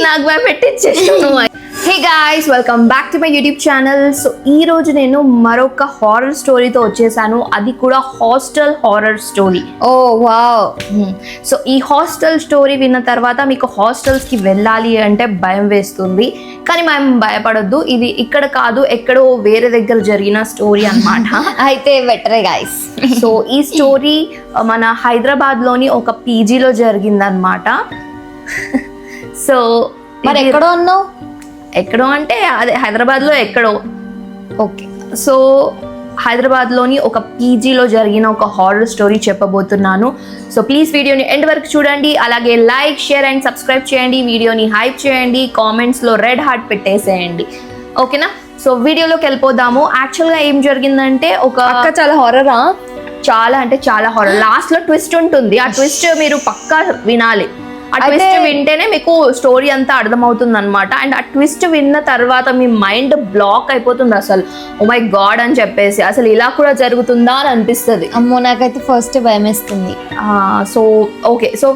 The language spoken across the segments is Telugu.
నాకు భయపెట్టిచ్చేసాను. Hey guys, welcome back to my YouTube channel. So ఈ రోజు నేను మరొక హారర్ స్టోరీతో వచ్చేసాను, అది కూడా hostel horror story. Oh wow. So ఈ హాస్టల్ స్టోరీ విన్న తర్వాత మీకు హాస్టల్స్కి వెళ్ళాలి అంటే భయం వేస్తుంది, కానీ మనం భయపడొద్దు. ఇది ఇక్కడ కాదు, ఎక్కడో వేరే దగ్గర జరిగిన స్టోరీ అన్నమాట. అయితే బెటరే గాయ్స్. సో ఈ స్టోరీ మన హైదరాబాద్లోని ఒక పీజీలో జరిగిందనమాట. సో మరి ఎక్కడో ఉన్నావు? ఎక్కడో అంటే అదే హైదరాబాద్లో ఎక్కడో. ఓకే. సో హైదరాబాద్లోని ఒక పీజీలో జరిగిన ఒక హారర్ స్టోరీ చెప్పబోతున్నాను. సో ప్లీజ్ వీడియోని ఎండ్ వరకు చూడండి, అలాగే లైక్, షేర్ అండ్ సబ్స్క్రైబ్ చేయండి, వీడియోని హైప్ చేయండి, కామెంట్స్లో రెడ్ హార్ట్ పెట్టేసేయండి, ఓకేనా? సో వీడియోలోకి వెళ్ళిపోదాము. యాక్చువల్గా ఏం జరిగిందంటే చాలా హారరా, చాలా అంటే చాలా హారర్. లాస్ట్లో ట్విస్ట్ ఉంటుంది, ఆ ట్విస్ట్ మీరు పక్కా వినాలి. ఆ ట్విస్ట్ వింటేనే మీకు స్టోరీ అంతా అర్థమవుతుంది అనమాట. అండ్ ఆ ట్విస్ట్ విన్న తర్వాత మీ మైండ్ బ్లాక్ అయిపోతుంది, అసలు ఓ మై గాడ్ అని చెప్పేసి, అసలు ఇలా కూడా జరుగుతుందా అని అనిపిస్తుంది. అమ్మో, నాకైతే ఫస్ట్ భయం వేస్తుంది. సో ఓకే, సో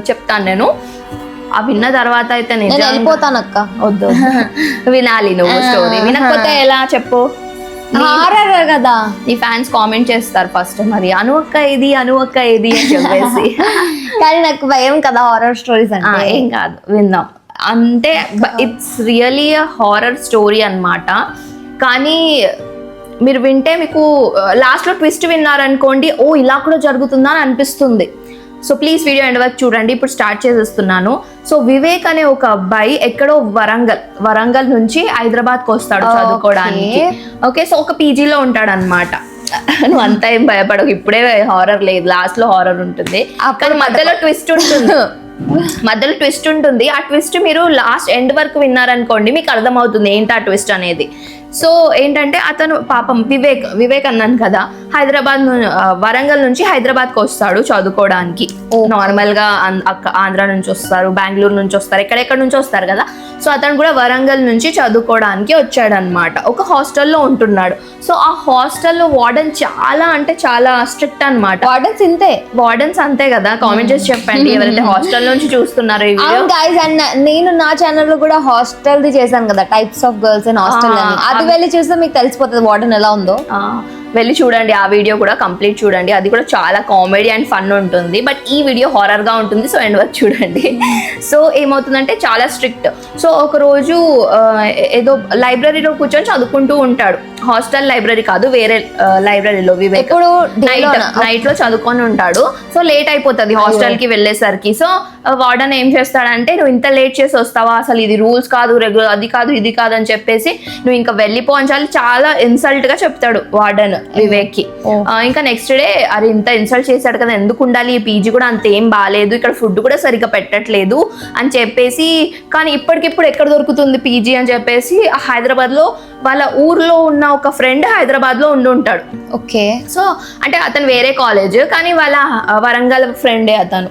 చెప్తాను నేను. ఆ విన్న తర్వాత అయితే నేను వెళ్ళిపోతాను అక్క. వద్దు, వినాలి నువ్వు స్టోరీ. వినకపోతే ఎలా చెప్పు? హారర్ కదా, నీ ఫ్యాన్స్ కామెంట్ చేస్తారు ఫస్ట్, మరి అనువక్క ఇది అనువక్క ఇది అని చెప్పేసి. కానీ నాకు భయం కదా హారర్ స్టోరీస్ అంటే. ఏం కాదు, విందాం. అంటే ఇట్స్ రియలీ హారర్ స్టోరీ అన్నమాట. కానీ మీరు వింటే మీకు లాస్ట్లో ట్విస్ట్ విన్నారనుకోండి, ఓ ఇలా కూడా జరుగుతుందా అని అనిపిస్తుంది. సో ప్లీజ్ వీడియో ఎండ్ వరకు చూడండి. ఇప్పుడు స్టార్ట్ చేసేస్తున్నాను. సో వివేక్ అనే ఒక అబ్బాయి ఎక్కడో వరంగల్ నుంచి హైదరాబాద్కి వస్తాడు చదువుకోవడానికి. ఓకే, సో ఒక పీజీలో ఉంటాడు అనమాట. నువ్వు అంతా ఏం భయపడకు, ఇప్పుడే హారర్ లేదు, లాస్ట్లో హారర్ ఉంటుంది. కానీ మధ్యలో ట్విస్ట్ ఉంటుంది. ఆ ట్విస్ట్ మీరు లాస్ట్ ఎండ్ వరకు విన్నారనుకోండి, మీకు అర్థమవుతుంది ఏంటి ఆ ట్విస్ట్ అనేది. సో ఏంటంటే అతను పాపం వివేక్ అన్నాను కదా, వరంగల్ నుంచి హైదరాబాద్కి వస్తాడు చదువుకోవడానికి. నార్మల్గా ఆంధ్ర నుంచి వస్తారు, బెంగళూరు నుంచి వస్తారు, ఎక్కడెక్కడ నుంచి వస్తారు కదా. సో అతను కూడా వరంగల్ నుంచి చదువుకోవడానికి వచ్చాడనమాట. ఒక హాస్టల్లో ఉంటున్నాడు. సో ఆ హాస్టల్లో వార్డెన్ చాలా అంటే చాలా స్ట్రిక్ట్ అనమాట. వార్డెన్స్ అంతే కదా, కామెంట్ చేసి చెప్పండి ఎవరైతే హాస్టల్ నుంచి చూస్తున్నారో ఈ వీడియో. అండ్ నేను నా ఛానల్ లో కూడా హాస్టల్ ది చేశాను కదా, types of girls and hostel అని. అది వెళ్ళి చూస్తే మీకు తెలిసిపోతుంది వార్డెన్ ఎలా ఉందో. వెళ్ళి చూడండి, ఆ వీడియో కూడా కంప్లీట్ చూడండి. అది కూడా చాలా కామెడీ అండ్ ఫన్ ఉంటుంది. బట్ ఈ వీడియో హారర్గా ఉంటుంది, సో ఎండ్ వరకు చూడండి. సో ఏమవుతుందంటే చాలా స్ట్రిక్ట్. సో ఒకరోజు ఏదో లైబ్రరీలో కూర్చొని చదువుకుంటూ ఉంటాడు. హాస్టల్ లైబ్రరీ కాదు, వేరే లైబ్రరీలో. వివేక్ నైట్ లో చదువుకొని ఉంటాడు. సో లేట్ అయిపోతుంది హాస్టల్కి వెళ్ళేసరికి. సో వార్డెన్ ఏం చేస్తాడంటే, నువ్వు ఇంత లేట్ చేసి వస్తావా, అసలు ఇది రూల్స్ కాదు, రెగ్యులర్ అది కాదు ఇది కాదు అని చెప్పేసి నువ్వు ఇంకా వెళ్ళిపో అని చాలా ఇన్సల్ట్ గా చెప్తాడు వార్డెన్ వివేక్ కి. ఇంకా నెక్స్ట్ డే, అరే ఇంత ఇన్సల్ట్ చేశాడు కదా, ఎందుకు ఉండాలి, ఈ పీజీ కూడా అంతేం బాగాలేదు, ఇక్కడ ఫుడ్ కూడా సరిగ్గా పెట్టట్లేదు అని చెప్పేసి. కానీ ఇప్పటికిప్పుడు ఎక్కడ దొరుకుతుంది పీజీ అని చెప్పేసి హైదరాబాద్ లో వాళ్ళ ఊర్లో ఉన్న ఒక ఫ్రెండ్ హైదరాబాద్ లో ఉంటాడు. ఓకే. సో అంటే అతను వేరే కాలేజ్, కానీ వాళ్ళ వరంగల్ ఫ్రెండే అతను.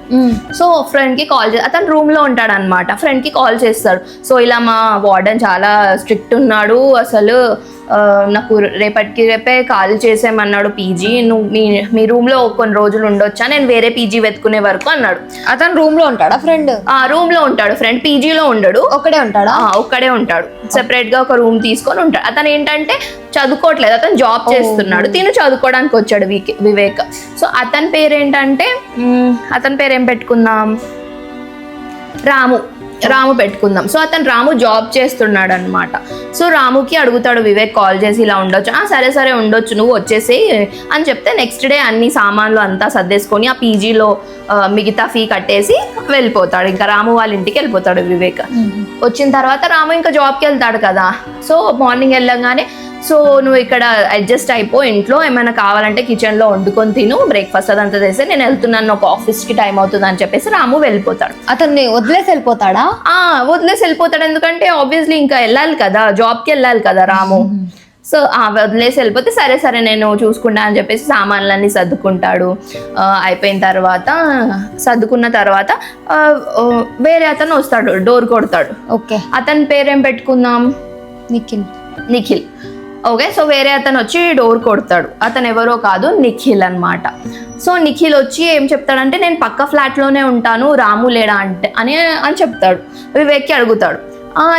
సో ఫ్రెండ్ కి కాల్ అతను రూమ్ లో ఉంటాడు అనమాట. ఫ్రెండ్ కి కాల్ చేస్తాడు. సో ఇలా మా వార్డెన్ చాలా స్ట్రిక్ట్ ఉన్నాడు, అసలు నాకు రేపటికి రేపే ఖాళీ చేసేయమన్నాడు పీజీ, నువ్వు మీ రూమ్ లో కొన్ని రోజులు ఉండొచ్చా, నేను వేరే పీజీ వెతుకునే వరకు అన్నాడు. అతను రూమ్ లో ఉంటాడా? ఫ్రెండ్ రూమ్ లో ఉంటాడు. ఫ్రెండ్ పీజీలో ఉండడు, ఒక్కడే ఉంటాడు. సెపరేట్ గా ఒక రూమ్ తీసుకొని ఉంటాడు. అతను ఏంటంటే చదువుకోవట్లేదు, అతను జాబ్ చేస్తున్నాడు, తిను చదువుకోవడానికి వచ్చాడు వివేక్. సో అతని పేరేంటంటే, అతని పేరు ఏం పెట్టుకుందాం, రాము పెట్టుకుందాం. సో అతను రాము జాబ్ చేస్తున్నాడు అనమాట. సో రాముకి అడుగుతాడు వివేక్ కాల్ చేసి, ఇలా ఉండొచ్చు, సరే ఉండొచ్చు, నువ్వు వచ్చేసి అని చెప్తే నెక్స్ట్ డే అన్ని సామాన్లు అంతా సర్దేసుకొని ఆ పీజీలో మిగతా ఫీ కట్టేసి వెళ్ళిపోతాడు. ఇంకా రాము వాళ్ళ ఇంటికి వెళ్ళిపోతాడు వివేక్. వచ్చిన తర్వాత రాము ఇంకా జాబ్కి వెళ్తాడు కదా. సో మార్నింగ్ వెళ్ళగానే, సో నువ్వు ఇక్కడ అడ్జస్ట్ అయిపో, ఇంట్లో ఏమైనా కావాలంటే కిచెన్లో వండుకొని తిను, బ్రేక్ఫాస్ట్ అదంతా చేస్తే నేను వెళ్తున్నాను, ఒక ఆఫీస్కి టైం అవుతుంది అని చెప్పేసి రాము వెళ్ళిపోతాడు. అతన్ని వదిలేసి వెళ్ళిపోతాడా? వదిలేసి వెళ్ళిపోతాడు, ఎందుకంటే ఆబ్వియస్లీ ఇంకా వెళ్ళాలి కదా, జాబ్కి వెళ్ళాలి కదా రాము. సో వదిలేసి వెళ్ళిపోతే సరే నేను చూసుకుంటా అని చెప్పేసి సామాన్లన్నీ సర్దుకుంటాడు. అయిపోయిన తర్వాత సర్దుకున్న తర్వాత వేరే అతను వస్తాడు, డోర్ కొడతాడు. ఓకే. అతని పేరేం పెట్టుకుందాం, నిఖిల్. ఓకే, సో వేరే అతను వచ్చి డోర్ కొడతాడు. అతను ఎవరో కాదు, నిఖిల్ అన్నమాట. సో నిఖిల్ వచ్చి ఏం చెప్తాడంటే నేను పక్క ఫ్లాట్లోనే ఉంటాను, రాము లేడా అంటే అని చెప్తాడు. వివేక్కి అడుగుతాడు,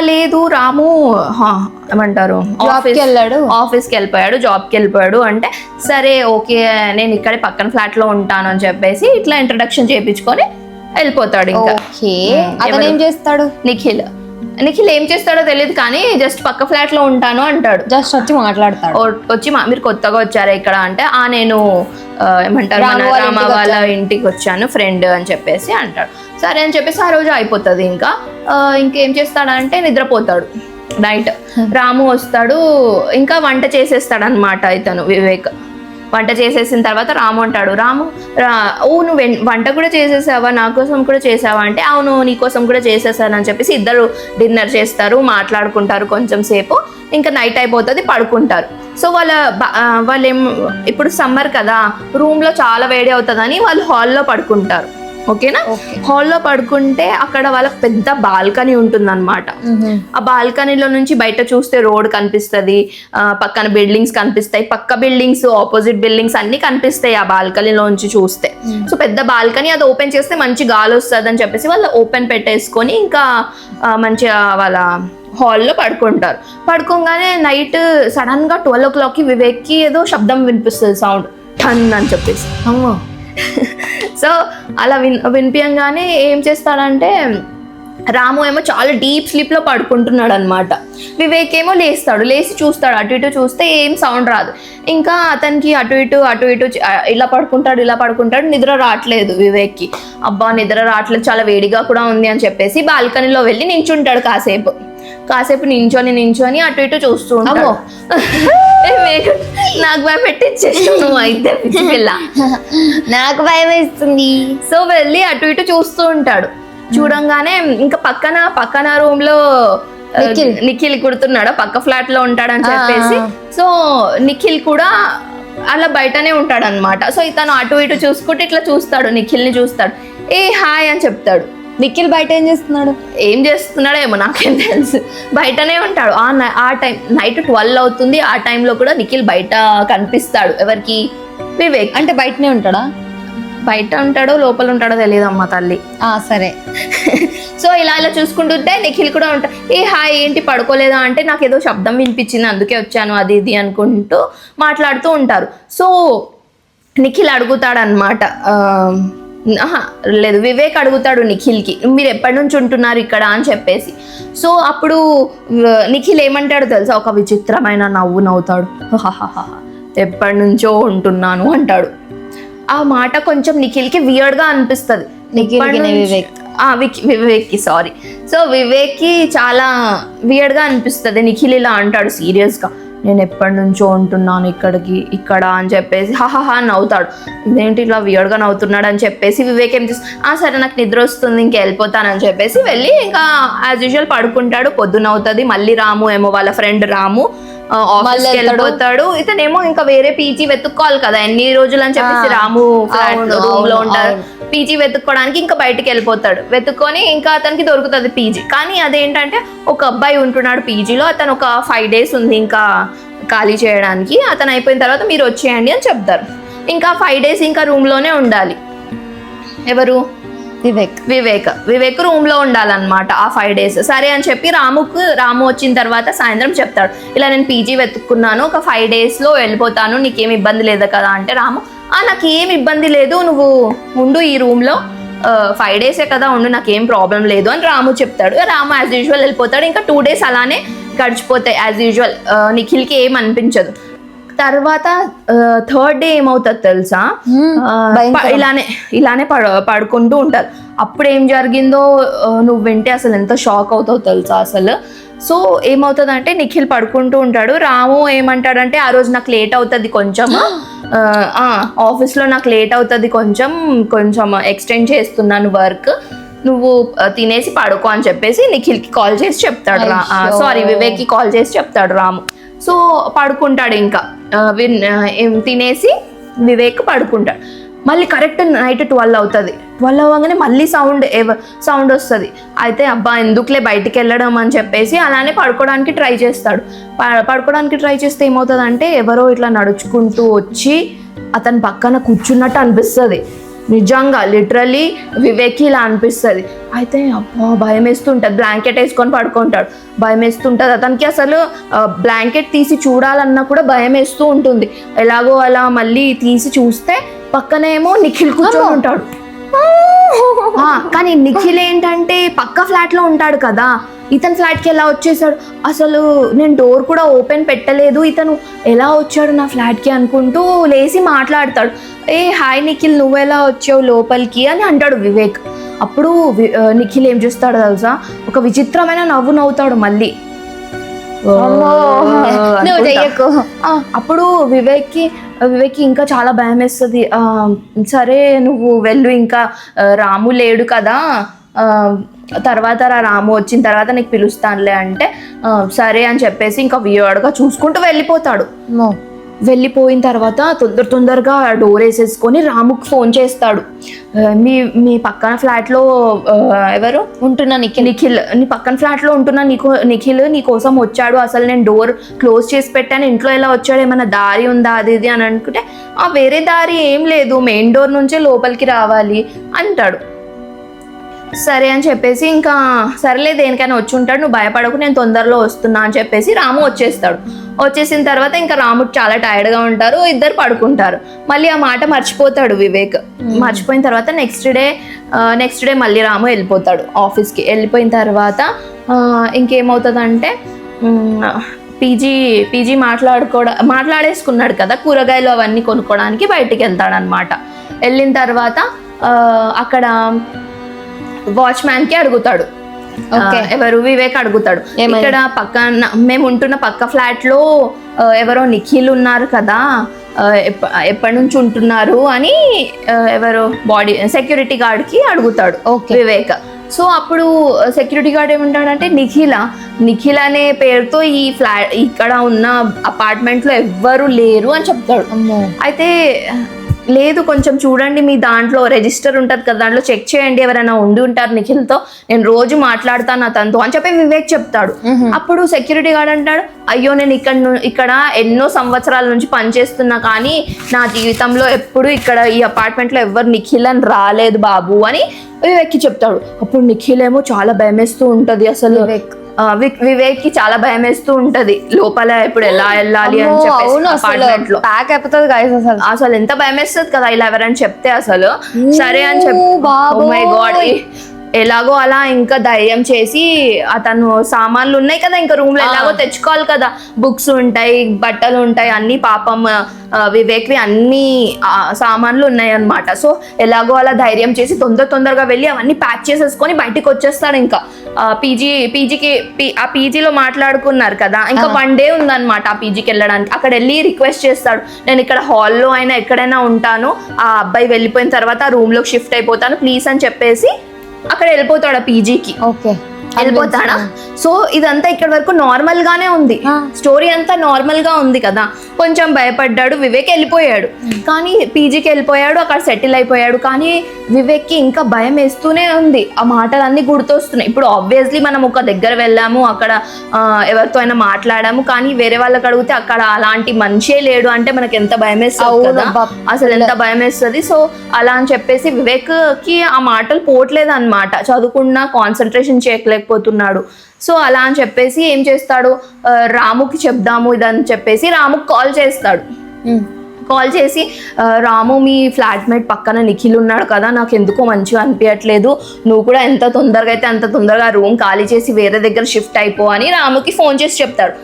లేదు రాము ఏమంటారు ఆఫీస్కి వెళ్ళిపోయాడు, జాబ్కి వెళ్ళిపోయాడు అంటే, సరే ఓకే నేను ఇక్కడే పక్కన ఫ్లాట్లో ఉంటాను అని చెప్పేసి ఇట్లా ఇంట్రడక్షన్ చేయించుకొని వెళ్ళిపోతాడు. ఇంకా అతను ఏం చేస్తాడు? నిఖిల్ ఏం చేస్తాడో తెలియదు కానీ జస్ట్ పక్క ఫ్లాట్ లో ఉంటాను అంటాడు. జస్ట్ వచ్చి మాట్లాడతాడు. వచ్చి మీరు కొత్తగా వచ్చారా ఇక్కడ అంటే, నేను ఏమంటారు రామ వాళ్ళ ఇంటికి వచ్చాను ఫ్రెండ్ అని చెప్పేసి అంటాడు. సరే అని చెప్పేసి ఆ రోజు అయిపోతుంది. ఇంకేం చేస్తాడంటే నిద్రపోతాడు నైట్. రాము వస్తాడు, ఇంకా వంట చేసేస్తాడు అనమాట ఇతను వివేక్. వంట చేసేసిన తర్వాత రాము అంటాడు, నువ్వు వంట కూడా చేసేసావా, నా కోసం కూడా చేసావా అంటే, అవును నీకోసం కూడా చేసేసాను అని చెప్పేసి ఇద్దరు డిన్నర్ చేస్తారు, మాట్లాడుకుంటారు కొంచెం సేపు. ఇంకా నైట్ అయిపోతుంది, పడుకుంటారు. సో వాళ్ళు ఇప్పుడు సమ్మర్ కదా, రూమ్లో చాలా వేడి అవుతుందని వాళ్ళు హాల్లో పడుకుంటారు. ఓకేనా? హాల్లో పడుకుంటే అక్కడ వాళ్ళకి పెద్ద బాల్కనీ ఉంటుందన్నమాట. ఆ బాల్కనీలో నుంచి బయట చూస్తే రోడ్ కనిపిస్తుంది, పక్కన బిల్డింగ్స్ కనిపిస్తాయి, పక్క బిల్డింగ్స్ ఆపోజిట్ బిల్డింగ్స్ అన్ని కనిపిస్తాయి ఆ బాల్కనీలో నుంచి చూస్తే. సో పెద్ద బాల్కనీ, అది ఓపెన్ చేస్తే మంచి గాలి వస్తుంది అని చెప్పేసి వాళ్ళు ఓపెన్ పెట్టేసుకొని ఇంకా మంచిగా వాళ్ళ హాల్లో పడుకుంటారు. పడుకోగానే నైట్ సడన్ గా 12 o'clockకి వివేక్కి ఏదో శబ్దం వినిపిస్తుంది, సౌండ్ టన్ అని చెప్పేసి. సో అలా వినిపించగానే ఏం చేస్తాడంటే, రాము ఏమో చాలా డీప్ స్లీప్ లో పడుకుంటున్నాడు అనమాట. వివేక్ ఏమో లేచి చూస్తాడు, అటు ఇటు చూస్తే ఏం సౌండ్ రాదు. ఇంకా అతనికి అటు ఇటు ఇలా పడుకుంటాడు, నిద్ర రావట్లేదు వివేక్కి. అబ్బా నిద్ర రావట్లేదు, చాలా వేడిగా కూడా ఉంది అని చెప్పేసి బాల్కనీలో వెళ్ళి నించుంటాడు. కాసేపు నించొని అటు ఇటు చూస్తూ ఉంటాడు. నాకు భయం పెట్టించేస్తావు నువ్వు అయితే, పిల్ల నాకు భయం వేస్తుంది. సో వెళ్ళి అటు ఇటు చూస్తూ ఉంటాడు. చూడంగానే ఇంకా పక్కన రూమ్ లో నిఖిల్ కుడుతున్నాడు, పక్క ఫ్లాట్ లో ఉంటాడని చెప్పేసి. సో నిఖిల్ కూడా అలా బయటనే ఉంటాడు అనమాట. సో ఇతను అటు ఇటు చూసుకుంటే ఇట్లా చూస్తాడు, నిఖిల్ని చూస్తాడు, హాయ్ అని చెప్తాడు. నిఖిల్ బయట ఏం చేస్తున్నాడో ఏమో నాకేం తెలుసు, బయటనే ఉంటాడు. ఆ టైం నైట్ 12 అవుతుంది. ఆ టైంలో కూడా నిఖిల్ బయట కనిపిస్తాడు. ఎవరికి? వివేక్. అంటే బయటనే ఉంటాడా? బయట ఉంటాడో లోపల ఉంటాడో తెలియదమ్మా తల్లి. సరే. సో ఇలా చూసుకుంటుంటే నిఖిల్ కూడా ఉంటాడు. హాయ్ ఏంటి పడుకోలేదా అంటే, నాకు ఏదో శబ్దం వినిపించింది అందుకే వచ్చాను అది ఇది అనుకుంటూ మాట్లాడుతూ ఉంటారు. సో నిఖిల్ అడుగుతాడనమాట, లేదు వివేక్ అడుగుతాడు నిఖిల్కి, మీరు ఎప్పటి నుంచి ఉంటున్నారు ఇక్కడ అని చెప్పేసి. సో అప్పుడు నిఖిల్ ఏమంటాడు తెలుసా, ఒక విచిత్రమైన నవ్వుతాడు. ఎప్పటి నుంచో ఉంటున్నాను అంటాడు. ఆ మాట కొంచెం నిఖిల్కి వియర్డ్గా అనిపిస్తుంది. వివేక్కి సారీ. సో వివేక్కి చాలా వియర్డ్గా అనిపిస్తుంది. నిఖిల్ ఇలా అంటాడు సీరియస్గా, నేను ఎప్పటి నుంచో ఉంటున్నాను ఇక్కడ అని చెప్పేసి నవ్వుతాడు. ఇదేంటి ఇలా వియర్డ్గా నవ్వుతున్నాడు అని చెప్పేసి వివేక్ ఏం చేస్తాడు, సరే నాకు నిద్ర వస్తుంది ఇంక వెళ్ళిపోతానని చెప్పేసి వెళ్ళి ఇంకా యాజ్ యూజువల్ పడుకుంటాడు. పొద్దున అవుతుంది. మళ్ళీ రాము ఏమో వాళ్ళ ఫ్రెండ్ రాము ఆఫీస్కి వెళ్ళిపోతాడు. ఇతనేమో ఇంకా వేరే పీజీ వెతుక్కోవాలి కదా ఎన్ని రోజులు అని చెప్పేసి, రాము రూమ్ లో ఉంటారు. పీజీ వెతుక్కోవడానికి ఇంకా బయటికి వెళ్ళిపోతాడు. వెతుక్కొని ఇంకా అతనికి దొరుకుతుంది పీజీ. కానీ అదేంటంటే ఒక అబ్బాయి ఉంటున్నాడు పీజీలో. అతను ఒక 5 days ఉంది ఇంకా ఖాళీ చేయడానికి. అతను అయిపోయిన తర్వాత మీరు వచ్చేయండి అని చెప్తారు. ఇంకా 5 days ఇంకా రూమ్ లోనే ఉండాలి. ఎవరు? వివేక్ రూమ్ లో ఉండాలన్నమాట ఆ 5 days. సరే అని చెప్పి రాము వచ్చిన తర్వాత సాయంత్రం చెప్తాడు, ఇలా నేను పీజీ వెతుక్కున్నాను, ఒక 5 days లో వెళ్ళిపోతాను, నీకేం ఇబ్బంది లేదు కదా అంటే, రాము నాకు ఏం ఇబ్బంది లేదు, నువ్వు ఉండు ఈ రూమ్ లో 5 days కదా ఉండు, నాకేం ప్రాబ్లం లేదు అని రాము చెప్తాడు. రాము యాజ్ యూజువల్ వెళ్ళిపోతాడు. ఇంకా 2 days అలానే గడిచిపోతాయి యాజ్ యూజువల్. నిఖిల్కి ఏం అనిపించదు. తర్వాత 3rd day ఏమవుతుంది తెలుసా, ఇలానే పడుకుంటూ ఉంటారు. అప్పుడు ఏం జరిగిందో నువ్వు వింటే అసలు ఎంత షాక్ అవుతావు తెలుసా అసలు. సో ఏమవుతుంది అంటే, నిఖిల్ పడుకుంటూ ఉంటాడు. రాము ఏమంటాడంటే, ఆ రోజు నాకు లేట్ అవుతుంది కొంచెం, ఆఫీస్లో నాకు లేట్ అవుతుంది కొంచెం ఎక్స్టెండ్ చేస్తున్నాను వర్క్, నువ్వు తినేసి పడుకో అని చెప్పేసి నిఖిల్కి కాల్ చేసి చెప్తాడు. వివేక్కి కాల్ చేసి చెప్తాడు రాము. సో పడుకుంటాడు. ఇంకా తినేసి వివేక్ మళ్ళీ కరెక్ట్ నైట్ 12 అవుతుంది. 12 అవ్వగానే మళ్ళీ సౌండ్ వస్తుంది. అయితే అబ్బా ఎందుకులే బయటికి వెళ్ళడం అని చెప్పేసి అలానే పడుకోవడానికి ట్రై చేస్తాడు. పడుకోవడానికి ట్రై చేస్తే ఏమవుతుందంటే ఎవరో ఇట్లా నడుచుకుంటూ వచ్చి అతని పక్కన కూర్చున్నట్టు అనిపిస్తుంది. నిజంగా లిటరలీ వివేక్కి ఇలా అనిపిస్తుంది. అయితే అబ్బా భయం వేస్తుంటుంది. బ్లాంకెట్ వేసుకొని పడుకుంటాడు. భయం వేస్తుంటుంది అతనికి. అసలు బ్లాంకెట్ తీసి చూడాలన్నా కూడా భయం వేస్తూ ఉంటుంది. ఎలాగో అలా మళ్ళీ తీసి చూస్తే పక్కనేమో నిఖిల్ కూర్చొని ఉంటాడు. కానీ నిఖిల్ ఏంటంటే పక్క ఫ్లాట్లో ఉంటాడు కదా, ఇతను ఫ్లాట్కి ఎలా వచ్చేసాడు, అసలు నేను డోర్ కూడా ఓపెన్ పెట్టలేదు, ఇతను ఎలా వచ్చాడు నా ఫ్లాట్కి అనుకుంటూ లేచి మాట్లాడతాడు. హాయ్ నిఖిల్ నువ్వెలా వచ్చావు లోపలికి అని అంటాడు వివేక్. అప్పుడు నిఖిల్ ఏం చేస్తాడు తెలుసా, ఒక విచిత్రమైన నవ్వు నవ్వుతాడు మళ్ళీ. అప్పుడు వివేక్కి ఇంకా చాలా భయం వేస్తుంది. సరే నువ్వు వెళ్ళు, ఇంకా రాము లేడు కదా, తర్వాత రాము వచ్చిన తర్వాత నీకు పిలుస్తానులే అంటే సరే అని చెప్పేసి ఇంకా వియర్డ్గా చూసుకుంటూ వెళ్ళిపోతాడు. వెళ్ళిపోయిన తర్వాత తొందరగా డోర్ వేసేసుకొని రాముకి ఫోన్ చేస్తాడు. మీ పక్కన ఫ్లాట్లో ఎవరు ఉంటున్నా నిఖిల్ నీ పక్కన ఫ్లాట్లో ఉంటున్నా నిఖిల్ నీ కోసం వచ్చాడు, అసలు నేను డోర్ క్లోజ్ చేసి పెట్టాను, ఇంట్లో ఎలా వచ్చాడు, ఏమైనా దారి ఉందా అది ఇది అని అనుకుంటే వేరే దారి ఏం లేదు, మెయిన్ డోర్ నుంచే లోపలికి రావాలి అంటాడు. సరే అని చెప్పేసి ఇంకా సరేలే దేనికైనా వచ్చి ఉంటాడు, నువ్వు భయపడకు నేను తొందరలో వస్తున్నా అని చెప్పేసి రాము వచ్చేస్తాడు. వచ్చేసిన తర్వాత ఇంకా రాము చాలా టైర్డ్గా ఉంటారు, ఇద్దరు పడుకుంటారు. మళ్ళీ ఆ మాట మర్చిపోతాడు వివేక్. మర్చిపోయిన తర్వాత నెక్స్ట్ డే మళ్ళీ రాము వెళ్ళిపోతాడు ఆఫీస్కి. వెళ్ళిపోయిన తర్వాత ఇంకేమవుతుందంటే పీజీ మాట్లాడేసుకున్నాడు కదా, కూరగాయలు అవన్నీ కొనుక్కోవడానికి బయటికి వెళ్తాడనమాట. వెళ్ళిన తర్వాత అక్కడ వాచ్మ్యాన్కి అడుగుతాడు, ఎవరు వివేక్ అడుగుతాడు, ఇక్కడ పక్కన మేము ఉంటున్న పక్క ఫ్లాట్లో ఎవరో నిఖిల్ ఉన్నారు కదా, ఎప్పటి నుంచి ఉంటున్నారు అని ఎవరో సెక్యూరిటీ గార్డ్కి అడుగుతాడు వివేక్. సో అప్పుడు సెక్యూరిటీ గార్డ్ ఏమంటాడంటే నిఖిల్ అనే పేరుతో ఈ ఫ్లాట్ ఇక్కడ ఉన్న అపార్ట్మెంట్లో ఎవ్వరు లేరు అని చెప్తాడు. అయితే లేదు కొంచెం చూడండి, మీ దాంట్లో రిజిస్టర్ ఉంటుంది కదా, దాంట్లో చెక్ చేయండి, ఎవరైనా ఉండి ఉంటారు నిఖిల్తో, నేను రోజు మాట్లాడతాను అతనితో అని చెప్పి వివేక్ చెప్తాడు. అప్పుడు సెక్యూరిటీ గార్డ్ అంటాడు, అయ్యో నేను ఇక్కడ ఎన్నో సంవత్సరాల నుంచి పనిచేస్తున్నా కానీ నా జీవితంలో ఎప్పుడు ఇక్కడ ఈ అపార్ట్మెంట్లో ఎవ్వరు నిఖిల్ అని రాలేదు బాబు అని వివేక్కి చెప్తాడు. అప్పుడు నిఖిల్ ఏమో చాలా భయమేస్తూ ఉంటుంది. అసలు వివేక్ కి చాలా భయం వేస్తూ ఉంటది లోపల ఇప్పుడు ఎలా వెళ్ళాలి అని చెప్పేసి అసలు ఎంత భయం వేస్తుంది కదా ఇలా ఎవరైనా చెప్తే. అసలు సరే అని చెప్పి ఓ మై గాడ్ ఎలాగో అలా ఇంకా ధైర్యం చేసి అతను సామాన్లు ఉన్నాయి కదా ఇంకా రూమ్ లో ఎలాగో తెచ్చుకోవాలి కదా, బుక్స్ ఉంటాయి, బట్టలు ఉంటాయి, అన్ని పాపం వివేక్వి అన్ని సామాన్లు ఉన్నాయి అన్నమాట. సో ఎలాగో అలా ధైర్యం చేసి తొందరగా వెళ్ళి అవన్నీ ప్యాక్ చేసేసుకొని బయటికి వచ్చేస్తాడు. ఇంకా పీజీలో మాట్లాడుకున్నారు కదా, ఇంకా 1 డే ఉందన్నమాట ఆ పీజీకి వెళ్ళడానికి. అక్కడ వెళ్ళి రిక్వెస్ట్ చేస్తాడు, నేను ఇక్కడ హాల్లో అయినా ఎక్కడైనా ఉంటాను, ఆ అబ్బాయి వెళ్ళిపోయిన తర్వాత ఆ రూమ్ లోకి షిఫ్ట్ అయిపోతాను ప్లీజ్ అని చెప్పేసి అక్కడ వెళ్ళిపోతాడు ఆ పీజీకి. వెళ్ళిపోతాడా. సో ఇదంతా ఇక్కడ వరకు నార్మల్ గానే ఉంది, స్టోరీ అంతా నార్మల్ గా ఉంది కదా. కొంచెం భయపడ్డాడు వివేక్, వెళ్ళిపోయాడు. కానీ పీజీకి వెళ్ళిపోయాడు, అక్కడ సెటిల్ అయిపోయాడు. కానీ వివేక్ కి ఇంకా భయం వేస్తూనే ఉంది, ఆ మాటలన్నీ గుర్తొస్తున్నాయి. ఇప్పుడు ఆబ్వియస్లీ మనం ఒక దగ్గర వెళ్ళాము, అక్కడ ఎవరితో అయినా మాట్లాడాము, కానీ వేరే వాళ్ళకి అడిగితే అక్కడ అలాంటి మనిషే లేడు అంటే మనకి ఎంత భయం వేస్తుంది కదా, అసలు ఎంత భయం వేస్తుంది. సో అలా అని చెప్పేసి వివేక్ కి ఆ మాటలు పోవట్లేదు అనమాట, చదువుకున్నా కాన్సన్ట్రేషన్ చేయలేకపోతున్నాడు. సో అలా అని చెప్పేసి ఏం చేస్తాడు, రాముకి చెప్దాము ఇదని చెప్పేసి రాముకి కాల్ చేస్తాడు. కాల్ చేసి రాము మీ ఫ్లాట్మేట్ పక్కన నిఖిల్ ఉన్నాడు కదా, నాకు ఎందుకో మంచిగా అనిపించట్లేదు, నువ్వు కూడా ఎంత తొందరగా అయితే అంత తొందరగా రూమ్ ఖాళీ చేసి వేరే దగ్గర షిఫ్ట్ అయిపో అని రాముకి ఫోన్ చేసి చెప్తాడు.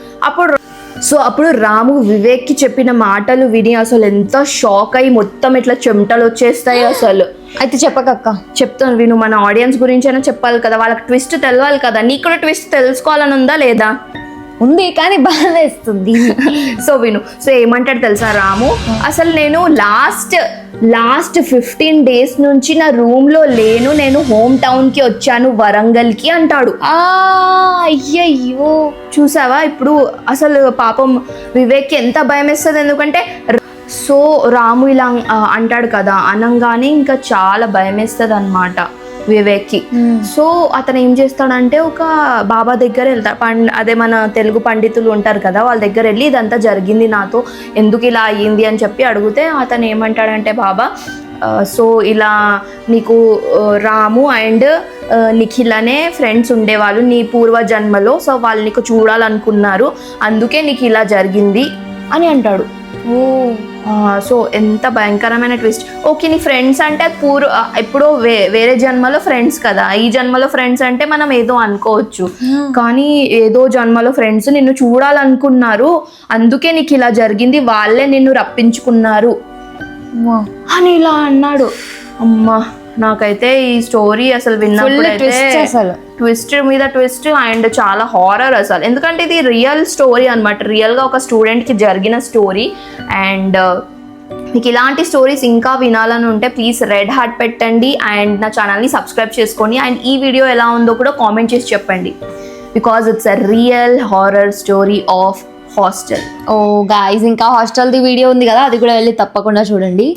అప్పుడు రాము వివేక్కి చెప్పిన మాటలు విని అసలు ఎంత షాక్ అయ్యి మొత్తం ఇట్లా చెమటలు వచ్చేస్తాయి అసలు. అయితే చెప్పకక్క, చెప్తాను విను, మన ఆడియన్స్ గురించి అయినా చెప్పాలి కదా, వాళ్ళకి ట్విస్ట్ తెలవాలి కదా, నీకు కూడా ట్విస్ట్ తెలుసుకోవాలని ఉందా లేదా? ఉంది కానీ బాగా వేస్తుంది. సో విను. సో ఏమంటాడు తెలుసా రాము, అసలు నేను లాస్ట్ 15 days నుంచి నా రూమ్ లో లేను, నేను హోమ్ టౌన్ కి వచ్చాను వరంగల్ కి అంటాడు. అయ్యయ్యో చూసావా ఇప్పుడు అసలు పాపం వివేక్ ఎంత భయం వేస్తుంది, ఎందుకంటే సో రాము ఇలా అంటాడు కదా, అనంగానే ఇంకా చాలా భయం వేస్తుంది అనమాట వివేక్కి. సో అతను ఏం చేస్తాడంటే ఒక బాబా దగ్గర వెళ్తాడు, అదే మన తెలుగు పండితులు ఉంటారు కదా, వాళ్ళ దగ్గర వెళ్ళి ఇదంతా జరిగింది నాతో, ఎందుకు ఇలా అయ్యింది అని చెప్పి అడిగితే అతను ఏమంటాడంటే బాబా, సో ఇలా నీకు రాము అండ్ నిఖిల్ అనే ఫ్రెండ్స్ ఉండేవాళ్ళు నీ పూర్వ జన్మలో, సో వాళ్ళు నీకు చూడాలనుకున్నారు, అందుకే నీకు ఇలా జరిగింది అని అంటాడు. సో ఎంత భయంకరమైన ట్విస్ట్. ఓకే, నీ ఫ్రెండ్స్ అంటే ఎప్పుడో వేరే జన్మలో ఫ్రెండ్స్ కదా, ఈ జన్మలో ఫ్రెండ్స్ అంటే మనం ఏదో అనుకోవచ్చు, కానీ ఏదో జన్మలో ఫ్రెండ్స్ నిన్ను చూడాలనుకున్నారు, అందుకే నీకు ఇలా జరిగింది, వాళ్ళే నిన్ను రప్పించుకున్నారు అని ఇలా అన్నాడు. అమ్మా, నాకైతే ఈ స్టోరీ అసలు విన్నప్పుడు ట్విస్ట్ మీద ట్విస్ట్ అండ్ చాలా హారర్ అసలు, ఎందుకంటే ఇది రియల్ స్టోరీ అనమాట, రియల్గా ఒక స్టూడెంట్కి జరిగిన స్టోరీ. అండ్ మీకు ఇలాంటి స్టోరీస్ ఇంకా వినాలని ఉంటే ప్లీజ్ రెడ్ హార్ట్ పెట్టండి అండ్ నా ఛానల్ని సబ్స్క్రైబ్ చేసుకోండి. అండ్ ఈ వీడియో ఎలా ఉందో కూడా కామెంట్ చేసి చెప్పండి, because it's a real horror story of hostel. Oh guys, ఇంకా హాస్టల్ది వీడియో ఉంది కదా, అది కూడా వెళ్ళి తప్పకుండా చూడండి.